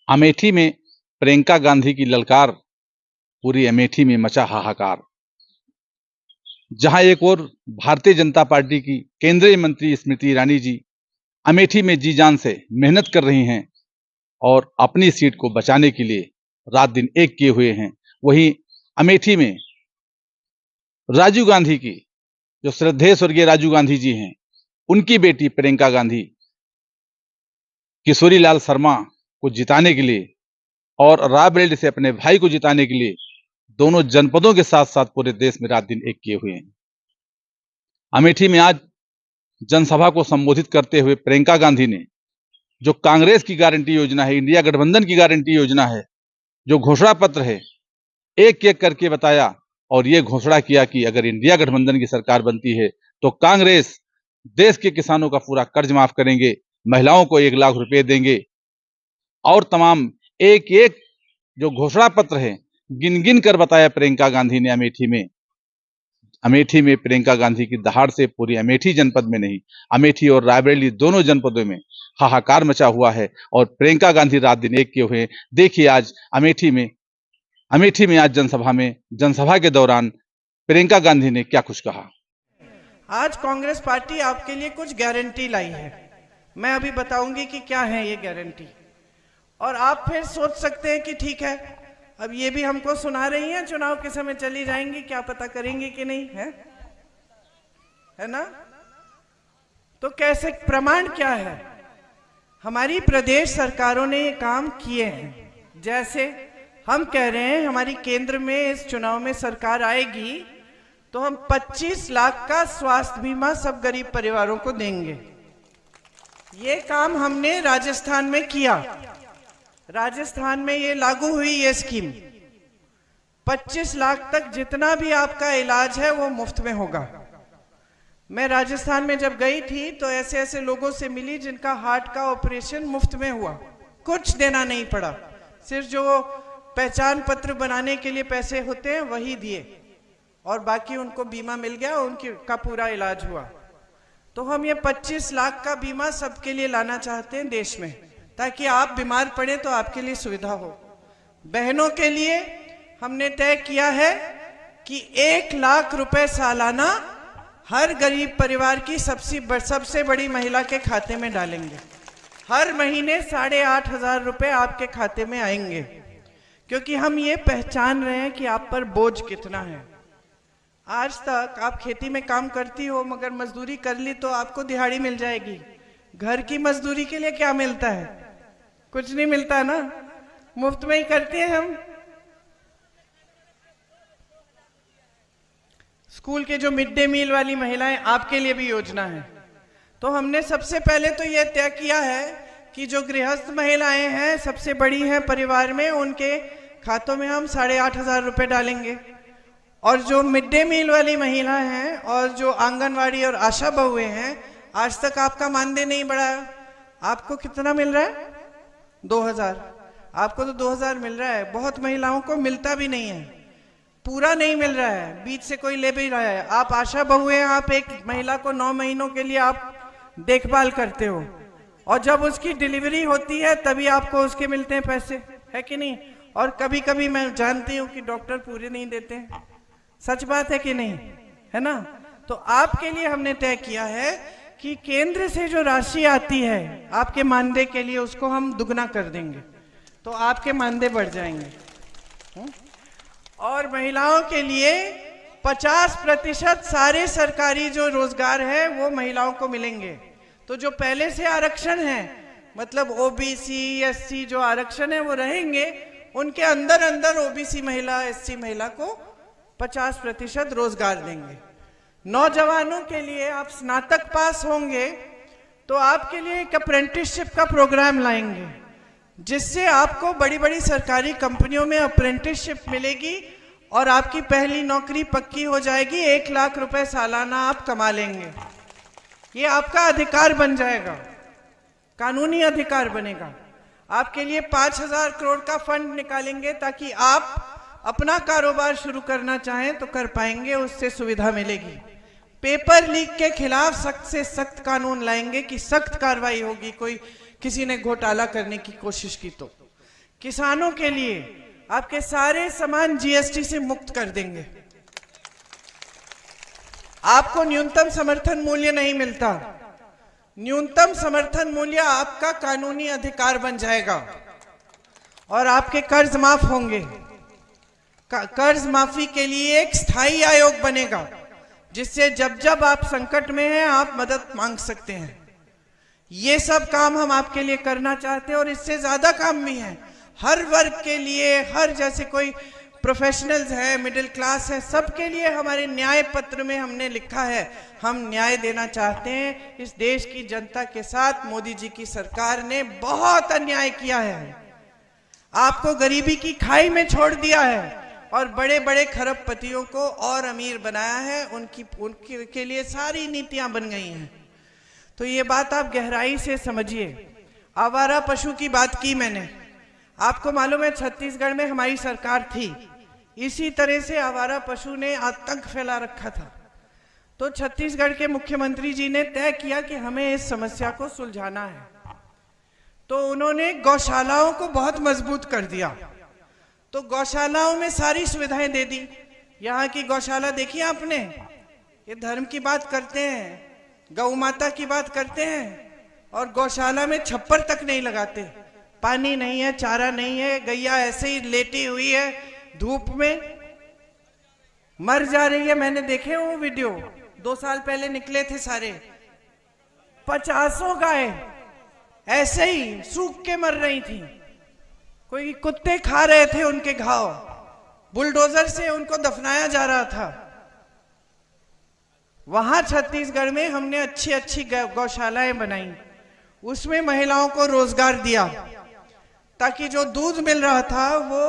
अमेठी में प्रियंका गांधी की ललकार, पूरी अमेठी में मचा हाहाकार। जहां एक ओर भारतीय जनता पार्टी की केंद्रीय मंत्री स्मृति ईरानी जी अमेठी में जी जान से मेहनत कर रही हैं और अपनी सीट को बचाने के लिए रात दिन एक किए हुए हैं, वहीं अमेठी में राजीव गांधी की, जो श्रद्धेय स्वर्गीय राजीव गांधी जी हैं, उनकी बेटी प्रियंका गांधी किशोरी लाल शर्मा को जिताने के लिए और रायबरेली से अपने भाई को जिताने के लिए दोनों जनपदों के साथ साथ पूरे देश में रात दिन एक किए हुए हैं। अमेठी में आज जनसभा को संबोधित करते हुए प्रियंका गांधी ने जो कांग्रेस की गारंटी योजना है, इंडिया गठबंधन की गारंटी योजना है, जो घोषणा पत्र है, एक एक करके बताया और ये घोषणा किया कि अगर इंडिया गठबंधन की सरकार बनती है तो कांग्रेस देश के किसानों का पूरा कर्ज माफ करेंगे, महिलाओं को 1 लाख रुपए देंगे और तमाम एक एक जो घोषणा पत्र है गिन गिन कर बताया प्रियंका गांधी ने। अमेठी में प्रियंका गांधी की दहाड़ से पूरी अमेठी जनपद में नहीं, अमेठी और रायबरेली दोनों जनपदों में हाहाकार मचा हुआ है और प्रियंका गांधी रात दिन एक किए हुए हैं। देखिए आज अमेठी में आज जनसभा के दौरान प्रियंका गांधी ने क्या कुछ कहा। आज कांग्रेस पार्टी आपके लिए कुछ गारंटी लाई है, मैं अभी बताऊंगी कि क्या है ये गारंटी, और आप फिर सोच सकते हैं कि ठीक है, अब ये भी हमको सुना रही हैं, चुनाव के समय चली जाएंगी, क्या पता करेंगे कि नहीं, है ना। तो कैसे, प्रमाण क्या है, हमारी प्रदेश सरकारों ने ये काम किए हैं। जैसे हम कह रहे हैं हमारी केंद्र में इस चुनाव में सरकार आएगी तो हम 25 लाख का स्वास्थ्य बीमा सब गरीब परिवारों को देंगे। ये काम हमने राजस्थान में किया, राजस्थान में ये लागू हुई ये स्कीम। 25 लाख तक जितना भी आपका इलाज है वो मुफ्त में होगा। मैं राजस्थान में जब गई थी तो ऐसे ऐसे लोगों से मिली जिनका हार्ट का ऑपरेशन मुफ्त में हुआ, कुछ देना नहीं पड़ा, सिर्फ जो पहचान पत्र बनाने के लिए पैसे होते हैं वही दिए और बाकी उनको बीमा मिल गया, उनका पूरा इलाज हुआ। तो हम ये 25 लाख का बीमा सबके लिए लाना चाहते हैं देश में, ताकि आप बीमार पड़े तो आपके लिए सुविधा हो। बहनों के लिए हमने तय किया है कि 1 लाख रुपए सालाना हर गरीब परिवार की सबसे बड़ी महिला के खाते में डालेंगे। हर महीने 8,500 रुपए आपके खाते में आएंगे, क्योंकि हम ये पहचान रहे हैं कि आप पर बोझ कितना है। आज तक आप खेती में काम करती हो मगर मजदूरी कर ली तो आपको दिहाड़ी मिल जाएगी। घर की मजदूरी के लिए क्या मिलता है, कुछ नहीं मिलता ना, मुफ्त में ही करते हैं हम। स्कूल के जो मिड डे मील वाली महिलाएं, आपके लिए भी योजना है। तो हमने सबसे पहले तो यह तय किया है कि जो गृहस्थ महिलाएं हैं, सबसे बड़ी हैं परिवार में, उनके खातों में हम 8,500 रुपए डालेंगे। और जो मिड डे मील वाली महिला हैं और जो आंगनवाड़ी और आशा बहुएं हैं, आज तक आपका मानदेय नहीं बढ़ाया। आपको कितना मिल रहा है? 2,000। आपको तो 2,000 मिल रहा है, बहुत महिलाओं को मिलता भी नहीं है, पूरा नहीं मिल रहा है, बीच से कोई ले भी रहा है। आप आशा बहु हैं, आप एक महिला को 9 महीनों के लिए आप देखभाल करते हो और जब उसकी डिलीवरी होती है तभी आपको उसके मिलते हैं पैसे, है कि नहीं। और कभी कभी मैं जानती हूँ कि डॉक्टर पूरे नहीं देते, सच बात है कि नहीं, है ना। तो आपके लिए हमने तय किया है कि केंद्र से जो राशि आती है आपके मानदेय के लिए, उसको हम दुगना कर देंगे, तो आपके मानदेय बढ़ जाएंगे। और महिलाओं के लिए 50% सारे सरकारी जो रोजगार है वो महिलाओं को मिलेंगे। तो जो पहले से आरक्षण है, मतलब ओबीसी एससी जो आरक्षण है वो रहेंगे, उनके अंदर ओबीसी महिला एससी महिला को 50% रोजगार देंगे। नौजवानों के लिए, आप स्नातक पास होंगे तो आपके लिए एक अप्रेंटिसशिप का प्रोग्राम लाएंगे, जिससे आपको बड़ी बड़ी सरकारी कंपनियों में अप्रेंटिसशिप मिलेगी और आपकी पहली नौकरी पक्की हो जाएगी। 1 लाख रुपए सालाना आप कमा लेंगे। ये आपका अधिकार बन जाएगा, कानूनी अधिकार बनेगा। आपके लिए 5,000 करोड़ का फंड निकालेंगे ताकि आप अपना कारोबार शुरू करना चाहें तो कर पाएंगे, उससे सुविधा मिलेगी। पेपर लीक के खिलाफ सख्त से सख्त कानून लाएंगे कि सख्त कार्रवाई होगी कोई किसी ने घोटाला करने की कोशिश की तो। किसानों के लिए आपके सारे सामान जीएसटी से मुक्त कर देंगे। आपको न्यूनतम समर्थन मूल्य नहीं मिलता, न्यूनतम समर्थन मूल्य आपका कानूनी अधिकार बन जाएगा और आपके कर्ज माफ होंगे। कर्ज माफी के लिए एक स्थायी आयोग बनेगा जिससे जब जब आप संकट में हैं आप मदद मांग सकते हैं। ये सब काम हम आपके लिए करना चाहते हैं और इससे ज्यादा काम भी है हर वर्ग के लिए। हर जैसे कोई प्रोफेशनल्स है, मिडिल क्लास है, सबके लिए हमारे न्याय पत्र में हमने लिखा है हम न्याय देना चाहते हैं। इस देश की जनता के साथ मोदी जी की सरकार ने बहुत अन्याय किया है, आपको गरीबी की खाई में छोड़ दिया है और बड़े बड़े खरबपतियों को और अमीर बनाया है। उनकी के लिए सारी नीतियां बन गई हैं। तो ये बात आप गहराई से समझिए। आवारा पशु की बात की मैंने, आपको मालूम है छत्तीसगढ़ में हमारी सरकार थी, इसी तरह से आवारा पशु ने आतंक फैला रखा था। तो छत्तीसगढ़ के मुख्यमंत्री जी ने तय किया कि हमें इस समस्या को सुलझाना है, तो उन्होंने गौशालाओं को बहुत मजबूत कर दिया। तो गौशालाओं में सारी सुविधाएं दे दी। यहाँ की गौशाला देखिए आपने, ये धर्म की बात करते हैं, गौ माता की बात करते हैं और गौशाला में छप्पर तक नहीं लगाते, पानी नहीं है, चारा नहीं है, गैया ऐसे ही लेटी हुई है धूप में, मर जा रही है। मैंने देखे वो वीडियो, 2 साल पहले निकले थे सारे, 50 गाय ऐसे ही सूख के मर रही थी। कोई कुत्ते खा रहे थे उनके घाव, बुलडोजर से उनको दफनाया जा रहा था। वहां छत्तीसगढ़ में हमने अच्छी अच्छी गौशालाएं बनाई, उसमें महिलाओं को रोजगार दिया ताकि जो दूध मिल रहा था वो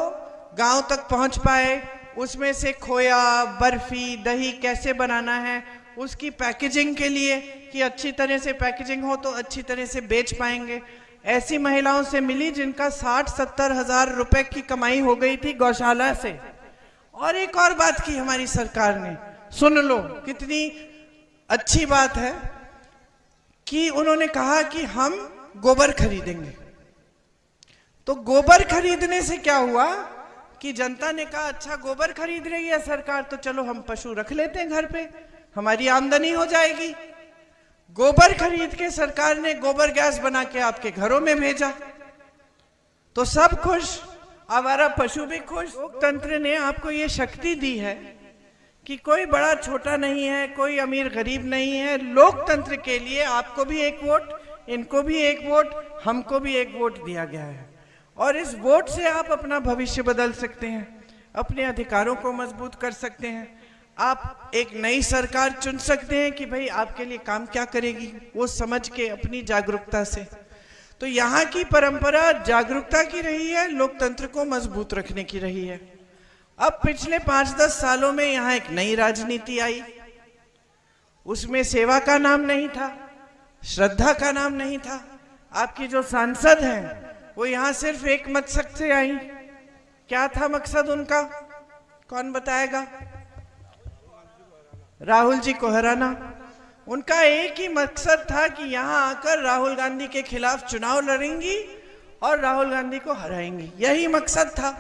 गांव तक पहुंच पाए। उसमें से खोया, बर्फी, दही कैसे बनाना है, उसकी पैकेजिंग के लिए कि अच्छी तरह से पैकेजिंग हो तो अच्छी तरह से बेच पाएंगे। ऐसी महिलाओं से मिली जिनका 60-70 हजार रुपए की कमाई हो गई थी गौशाला से। और एक और बात की हमारी सरकार ने, सुन लो कितनी अच्छी बात है, कि उन्होंने कहा कि हम गोबर खरीदेंगे। तो गोबर खरीदने से क्या हुआ कि जनता ने कहा अच्छा गोबर खरीद रही है सरकार तो चलो हम पशु रख लेते हैं घर पे, हमारी आमदनी हो जाएगी। गोबर खरीद के सरकार ने गोबर गैस बना के आपके घरों में भेजा, तो सब खुश, आवारा पशु भी खुश। लोकतंत्र ने आपको ये शक्ति दी है कि कोई बड़ा छोटा नहीं है, कोई अमीर गरीब नहीं है। लोकतंत्र के लिए आपको भी एक वोट, इनको भी एक वोट, हमको भी एक वोट दिया गया है और इस वोट से आप अपना भविष्य बदल सकते हैं, अपने अधिकारों को मजबूत कर सकते हैं। आप एक नई सरकार चुन सकते हैं कि भाई आपके लिए काम क्या करेगी, वो समझ के अपनी जागरूकता से। तो यहाँ की परंपरा जागरूकता की रही है, लोकतंत्र को मजबूत रखने की रही है। अब पिछले 5-10 सालों में यहाँ एक नई राजनीति आई, उसमें सेवा का नाम नहीं था, श्रद्धा का नाम नहीं था। आपकी जो सांसद हैं वो यहाँ सिर्फ एक मकसद से आई। क्या था मकसद उनका, कौन बताएगा? राहुल जी को हराना। उनका एक ही मकसद था कि यहाँ आकर राहुल गांधी के खिलाफ चुनाव लड़ेंगी और राहुल गांधी को हराएंगी, यही मकसद था।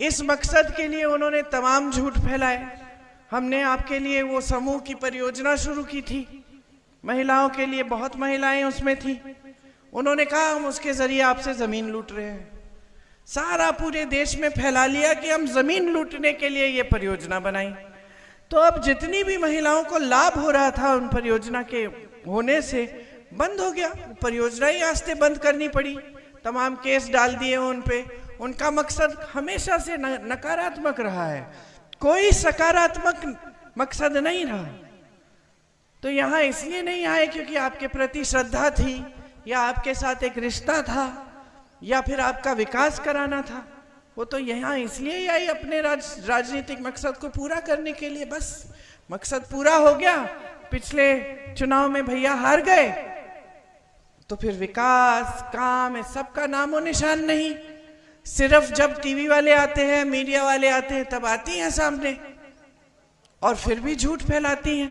इस मकसद के लिए उन्होंने तमाम झूठ फैलाए। हमने आपके लिए वो समूह की परियोजना शुरू की थी, महिलाओं के लिए, बहुत महिलाएं उसमें थी। उन्होंने कहा हम उसके जरिए आपसे जमीन लूट रहे हैं। सारा पूरे देश में फैला लिया कि हम जमीन लूटने के लिए ये परियोजना बनाई। तो अब जितनी भी महिलाओं को लाभ हो रहा था उन परियोजना के होने से, बंद हो गया। परियोजना ही आस्ते बंद करनी पड़ी, तमाम केस डाल दिए उन पे। उनका मकसद हमेशा से नकारात्मक रहा है, कोई सकारात्मक मकसद नहीं रहा। तो यहाँ इसलिए नहीं आए क्योंकि आपके प्रति श्रद्धा थी या आपके साथ एक रिश्ता था या फिर आपका विकास कराना था। वो तो यहाँ इसलिए ही आई अपने राजनीतिक मकसद को पूरा करने के लिए। बस मकसद पूरा हो गया, पिछले चुनाव में भैया हार गए, तो फिर विकास, काम, सबका नामो निशान नहीं। सिर्फ जब टीवी वाले आते हैं, मीडिया वाले आते हैं, तब आती हैं सामने और फिर भी झूठ फैलाती हैं।